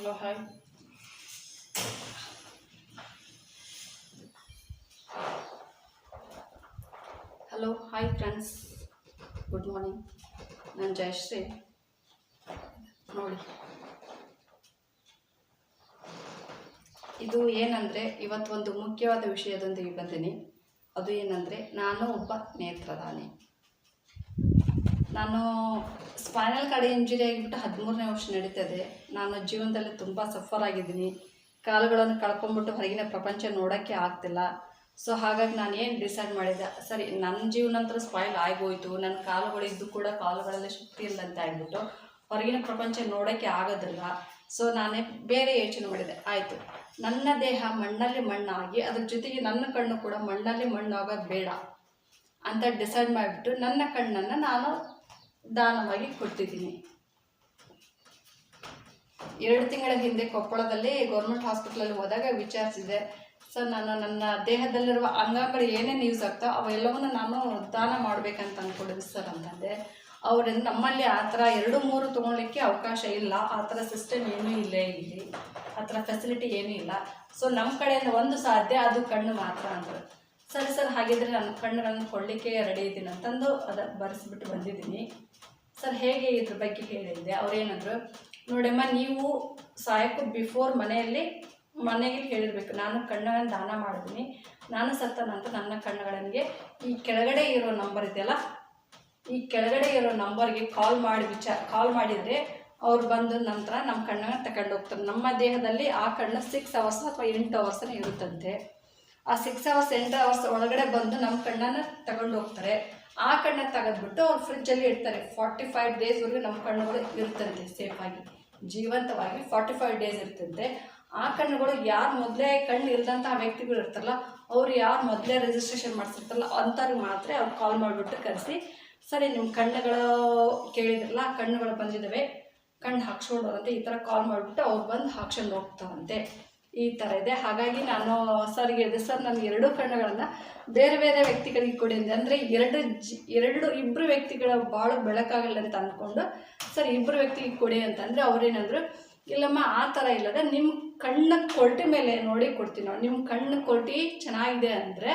Hello, hi. Hello, hi friends. Good morning. ನಾನು ಜಯಶ್ರೀ. ನೋಡಿ, ಇದು ಏನಂದರೆ ಇವತ್ತು ಒಂದು ಮುಖ್ಯವಾದ ವಿಷಯದೊಂದಿಗೆ ಬಂದೀನಿ. ಅದು ಏನಂದರೆ, ನಾನು ಒಬ್ಬ ನೇತ್ರದಾನಿ. ನಾನು ಸ್ಪೈನಲ್ ಕಾರ್ಡ್ ಇಂಜುರಿ ಆಗಿಬಿಟ್ಟು 13ನೇ ವರ್ಷ ನಡೀತದೆ. ನಾನು ಜೀವನದಲ್ಲಿ ತುಂಬ ಸಫರ್ ಆಗಿದ್ದೀನಿ. ಕಾಲುಗಳನ್ನು ಕಳ್ಕೊಂಡ್ಬಿಟ್ಟು ಹೊರಗಿನ ಪ್ರಪಂಚ ನೋಡೋಕ್ಕೆ ಆಗ್ತಿಲ್ಲ. ಸೊ ಹಾಗಾಗಿ ನಾನು ಏನು ಡಿಸೈಡ್ ಮಾಡಿದೆ, ಸರಿ ನನ್ನ ಜೀವನಂತರ ಸ್ಪಾಯ್ಲ್ ಆಗೋಯ್ತು, ನನ್ನ ಕಾಲುಗಳಿದ್ದು ಕೂಡ ಕಾಲುಗಳಲ್ಲಿ ಶಕ್ತಿ ಇಲ್ಲ ಅಂತ ಆಗ್ಬಿಟ್ಟು ಹೊರಗಿನ ಪ್ರಪಂಚ ನೋಡೋಕ್ಕೆ ಆಗೋದಿಲ್ಲ. ಸೊ ನಾನೇ ಬೇರೆ ಯೋಚನೆ ಮಾಡಿದೆ. ಆಯಿತು, ನನ್ನ ದೇಹ ಮಣ್ಣಲ್ಲಿ ಮಣ್ಣಾಗಿ ಅದ್ರ ಜೊತೆಗೆ ನನ್ನ ಕಣ್ಣು ಕೂಡ ಮಣ್ಣಲ್ಲಿ ಮಣ್ಣಾಗೋದು ಬೇಡ ಅಂತ ಡಿಸೈಡ್ ಮಾಡಿಬಿಟ್ಟು ನನ್ನ ಕಣ್ಣನ್ನು ನಾನು ದಾನವಾಗಿ ಕೊಟ್ಟಿದ್ದೀನಿ. 2 ತಿಂಗಳ ಹಿಂದೆ ಕೊಪ್ಪಳದಲ್ಲಿ ಗೌರ್ಮೆಂಟ್ ಹಾಸ್ಪಿಟ್ಲಲ್ಲಿ ಹೋದಾಗ ವಿಚಾರಿಸಿದೆ, ಸರ್ ನಾನು ನನ್ನ ದೇಹದಲ್ಲಿರುವ ಅಂಗಾಂಗಗಳು ಏನೇನು ಯೂಸ್ ಆಗ್ತಾವೆ ಅವೆಲ್ಲವನ್ನು ನಾನು ದಾನ ಮಾಡಬೇಕಂತ ಅಂದ್ಕೊಂಡಿದ್ದೆ ಸರ್ ಅಂತಂದೆ. ಅವರಿಂದ ನಮ್ಮಲ್ಲಿ ಆ ಥರ 2-3 ತೊಗೊಳ್ಲಿಕ್ಕೆ ಅವಕಾಶ ಇಲ್ಲ, ಆ ಥರ ಸಿಸ್ಟಮ್ ಏನೂ ಇಲ್ಲೇ ಇಲ್ಲಿ, ಆ ಥರ ಫೆಸಿಲಿಟಿ ಏನೂ ಇಲ್ಲ. ಸೊ ನಮ್ಮ ಕಡೆಯಿಂದ ಒಂದು ಸಾಧ್ಯ, ಅದು ಕಣ್ಣು ಮಾತ್ರ ಅಂದರು. ಸರಿ ಸರ್, ಹಾಗಿದ್ರೆ ನನ್ನ ಕಣ್ಣುಗಳನ್ನು ಕೊಡಲಿಕ್ಕೆ ರೆಡಿ ಇದ್ದೀನಿ ಅಂತಂದು ಬರೆಸಿಬಿಟ್ಟು ಬಂದಿದ್ದೀನಿ. ಸರ್ ಹೇಗೆ ಇದ್ರ ಬಗ್ಗೆ ಹೇಳಿದ್ದೆ. ಅವ್ರೇನಂದ್ರು, ನೋಡಮ್ಮ ನೀವು ಸಾಯಕ್ಕೂ ಬಿಫೋರ್ ಮನೆಗೆ ಹೇಳಿರಬೇಕು, ನಾನು ಕಣ್ಣುಗಳನ್ನು ದಾನ ಮಾಡಿದ್ದೀನಿ, ನಾನು ಸತ್ತ ನಂತರ ನನ್ನ ಕಣ್ಣುಗಳಿಗೆ ಈ ಕೆಳಗಡೆ ಇರೋ ನಂಬರ್ ಇದೆಯಲ್ಲ, ಈ ಕೆಳಗಡೆ ಇರೋ ನಂಬರ್ಗೆ ಕಾಲ್ ಮಾಡಿದರೆ ಅವ್ರು ಬಂದ ನಂತರ ನಮ್ಮ ಕಣ್ಣನ್ನು ತಗೊಂಡು ಹೋಗ್ತಾರೆ. ನಮ್ಮ ದೇಹದಲ್ಲಿ ಆ ಕಣ್ಣು 6 ಅವರ್ಸ್ ಅಥವಾ 8 ಅವರ್ಸನೇ ಇರುತ್ತಂತೆ. ಆ 6 ಅವರ್ಸ್ 8 ಅವರ್ಸ್ ಒಳಗಡೆ ಬಂದು ನಮ್ಮ ಕಣ್ಣನ್ನು ತಗೊಂಡು ಹೋಗ್ತಾರೆ. ಆ ಕಣ್ಣನ್ನು ತೆಗೆದ್ಬಿಟ್ಟು ಅವ್ರು ಫ್ರಿಜ್ಜಲ್ಲಿ ಇಡ್ತಾರೆ. 45 ಡೇಸ್ವರೆಗೂ ನಮ್ಮ ಕಣ್ಣುಗಳು ಇರುತ್ತಂತೆ, ಸೇಫಾಗಿ ಜೀವಂತವಾಗಿ 45 ಡೇಸ್ ಇರ್ತಂತೆ. ಆ ಕಣ್ಣುಗಳು ಯಾರು ಮೊದಲೇ ಕಣ್ಣು ಇಲ್ಲದಂತಹ ವ್ಯಕ್ತಿಗಳು ಇರ್ತಾರಲ್ಲ, ಅವ್ರು ಯಾರು ಮೊದಲೇ ರಿಜಿಸ್ಟ್ರೇಷನ್ ಮಾಡಿಸಿರ್ತಾರಲ್ಲ ಅಂಥವ್ರಿಗೆ ಮಾತ್ರ ಅವ್ರು ಕಾಲ್ ಮಾಡಿಬಿಟ್ಟು ಕರೆಸಿ, ಸರಿ ನಿಮ್ಮ ಕಣ್ಣುಗಳು ಕೇಳಿದ್ರಲ್ಲ, ಕಣ್ಣುಗಳು ಬಂದಿದ್ದಾವೆ, ಕಣ್ಣು ಹಾಕ್ಸ್ಕೊಂಡವ್ರಂತೆ, ಈ ಥರ ಕಾಲ್ ಮಾಡಿಬಿಟ್ಟು ಅವ್ರು ಬಂದು ಹಾಕ್ಸ್ಕೊಂಡು ಹೋಗ್ತಾರಂತೆ. ಈ ಥರ ಇದೆ. ಹಾಗಾಗಿ ನಾನು ಸರ್ಗೆ ಹೇಳಿದೆ, ಸರ್ ನಾನು 2 ಕಣ್ಣುಗಳನ್ನು ಬೇರೆ ಬೇರೆ ವ್ಯಕ್ತಿಗಳಿಗೆ ಕೊಡಿ ಅಂದೆ. ಅಂದರೆ ಇಬ್ಬರು ವ್ಯಕ್ತಿಗಳ ಭಾಳ ಬೆಳಕಾಗಲ್ಲ ಅಂತ ಅಂದ್ಕೊಂಡು ಸರ್ 2 ವ್ಯಕ್ತಿಗೆ ಕೊಡಿ ಅಂತಂದರೆ ಅವ್ರೇನಂದ್ರು, ಇಲ್ಲಮ್ಮ ಆ ಥರ ಇಲ್ಲದೆ ನಿಮ್ಮ ಕಣ್ಣ ಕ್ವಾಲಿಟಿ ಮೇಲೆ ನೋಡಿ ಕೊಡ್ತೀವಿ ನಾವು. ನಿಮ್ಮ ಕಣ್ಣು ಕ್ವಾಲಿಟಿ ಚೆನ್ನಾಗಿದೆ ಅಂದರೆ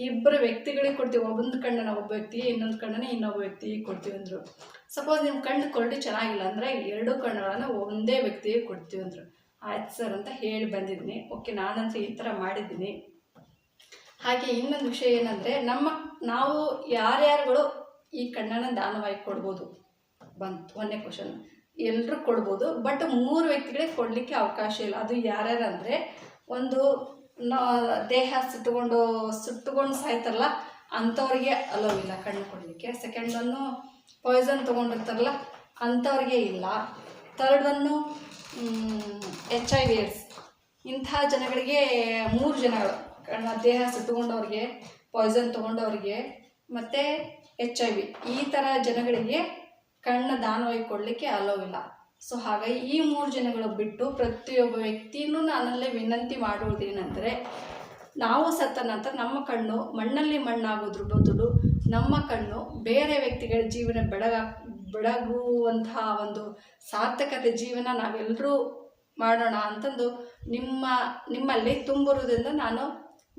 2 ವ್ಯಕ್ತಿಗಳಿಗೆ ಕೊಡ್ತೀವಿ. ಒಂದು ಕಣ್ಣನ್ನು ಒಬ್ಬ ವ್ಯಕ್ತಿಗೆ, ಇನ್ನೊಂದು ಕಣ್ಣನ್ನು ಇನ್ನೊಬ್ಬ ವ್ಯಕ್ತಿಗೆ ಕೊಡ್ತೀವಿ ಅಂದರು. ಸಪೋಸ್ ನಿಮ್ಮ ಕಣ್ಣು ಕ್ವಾಲಿಟಿ ಚೆನ್ನಾಗಿಲ್ಲ ಅಂದರೆ 2 ಕಣ್ಣುಗಳನ್ನು ಒಂದೇ ವ್ಯಕ್ತಿಗೆ ಕೊಡ್ತೀವಿ ಅಂದರು. ಆಯ್ತು ಸರ್ ಅಂತ ಹೇಳಿ ಬಂದಿದ್ದೀನಿ. ಓಕೆ, ನಾನಂತೂ ಈ ಥರ ಮಾಡಿದ್ದೀನಿ. ಹಾಗೆ ಇನ್ನೊಂದು ವಿಷಯ ಏನಂದರೆ, ನಾವು ಯಾರ್ಯಾರುಗಳು ಈ ಕಣ್ಣನ್ನು ದಾನವಾಗಿ ಕೊಡ್ಬೋದು ಬಂತು. ಒಂದೇ ಕ್ವಶನ್, ಎಲ್ಲರೂ ಕೊಡ್ಬೋದು, ಬಟ್ 3 ವ್ಯಕ್ತಿಗಳಿಗೆ ಕೊಡಲಿಕ್ಕೆ ಅವಕಾಶ ಇಲ್ಲ. ಅದು ಯಾರ್ಯಾರು ಅಂದರೆ, ಒಂದು ದೇಹ ಸುಟ್ಟುಕೊಂಡು ಸಾಯ್ತಾರಲ್ಲ ಅಂಥವ್ರಿಗೆ ಅಲೋ ಇಲ್ಲ ಕಣ್ಣು ಕೊಡಲಿಕ್ಕೆ. ಸೆಕೆಂಡ್ ಒನ್ನು ಪಾಯ್ಸನ್ ತೊಗೊಂಡಿರ್ತಾರಲ್ಲ ಅಂಥವ್ರಿಗೆ ಇಲ್ಲ. ಥರ್ಡ್ ಒನ್ನು HIV ಏಡ್ಸ್, ಇಂಥ ಜನಗಳಿಗೆ 3 ಜನಗಳು, ದೇಹ ಸುಟ್ಟುಕೊಂಡವ್ರಿಗೆ, ಪಾಯ್ಸನ್ ತೊಗೊಂಡವ್ರಿಗೆ ಮತ್ತು HIV, ಈ ಥರ ಜನಗಳಿಗೆ ಕಣ್ಣು ದಾನವಾಗಿ ಕೊಡಲಿಕ್ಕೆ ಅಲೋವಿಲ್ಲ. ಸೊ ಹಾಗಾಗಿ ಈ 3 ಜನಗಳು ಬಿಟ್ಟು ಪ್ರತಿಯೊಬ್ಬ ವ್ಯಕ್ತಿಯೂ ನಾನಲ್ಲೇ ವಿನಂತಿ ಮಾಡುವುದೇನೆಂದರೆ, ನಾವು ಸತ್ತ ನಂತರ ನಮ್ಮ ಕಣ್ಣು ಮಣ್ಣಲ್ಲಿ ಮಣ್ಣಾಗೋದ್ರ ಬದಲು ನಮ್ಮ ಕಣ್ಣು ಬೇರೆ ವ್ಯಕ್ತಿಗಳ ಜೀವನ ಬೆಳಗುವಂತಹ ಒಂದು ಸಾರ್ಥಕತೆ ಜೀವನ ನಾವೆಲ್ಲರೂ ಮಾಡೋಣ ಅಂತಂದು ನಿಮ್ಮಲ್ಲಿ ತುಂಬಿರುವುದರಿಂದ ನಾನು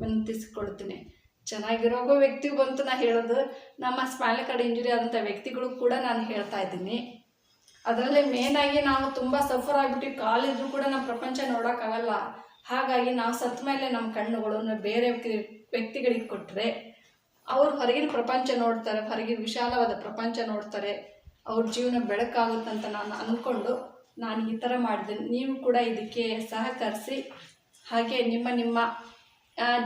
ವಿನಂತಿಸಿಕೊಳ್ತೀನಿ. ಚೆನ್ನಾಗಿರೋ ವ್ಯಕ್ತಿಗೂ ಬಂತು ನಾನು ಹೇಳೋದು, ನಮ್ಮ ಸ್ಪೈನಲ್ ಕಾರ್ಡ್ ಇಂಜುರಿ ಆದಂಥ ವ್ಯಕ್ತಿಗಳು ಕೂಡ ನಾನು ಹೇಳ್ತಾ ಇದ್ದೀನಿ. ಅದರಲ್ಲೇ ಮೇನಾಗಿ ನಾವು ತುಂಬ ಸಫರ್ ಆಗಿಬಿಟ್ಟು ಕಾಲಿದ್ರೂ ಕೂಡ ನಮ್ಮ ಪ್ರಪಂಚ ನೋಡೋಕ್ಕಾಗಲ್ಲ. ಹಾಗಾಗಿ ನಾವು ಸತ್ತ ಮೇಲೆ ನಮ್ಮ ಕಣ್ಣುಗಳನ್ನು ಬೇರೆ ವ್ಯಕ್ತಿಗಳಿಗೆ ಕೊಟ್ಟರೆ ಅವರು ಹೊರಗಿನ ಪ್ರಪಂಚ ನೋಡ್ತಾರೆ, ಹೊರಗಿನ ವಿಶಾಲವಾದ ಪ್ರಪಂಚ ನೋಡ್ತಾರೆ, ಅವ್ರ ಜೀವನ ಬೆಳಕಾಗುತ್ತಂತ ನಾನು ಅಂದ್ಕೊಂಡು ನಾನು ಈ ಥರ ಮಾಡಿದ್ದೀನಿ. ನೀವು ಕೂಡ ಇದಕ್ಕೆ ಸಹಕರಿಸಿ. ಹಾಗೆ ನಿಮ್ಮ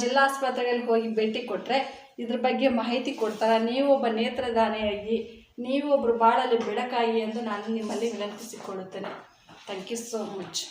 ಜಿಲ್ಲಾಸ್ಪತ್ರೆಗಳಿಗೆ ಹೋಗಿ ಭೇಟಿ ಕೊಟ್ಟರೆ ಇದ್ರ ಬಗ್ಗೆ ಮಾಹಿತಿ ಕೊಡ್ತಾರೆ. ನೀವು ಒಬ್ಬ ನೇತ್ರದಾನಿಯಾಗಿ, ನೀವು ಒಬ್ಬರು ಬಾಳಲ್ಲಿ ಬೆಳಕಾಗಿ ಎಂದು ನಾನು ನಿಮ್ಮಲ್ಲಿ ವಿನಂತಿಸಿಕೊಳ್ಳುತ್ತೇನೆ. Thank you so much.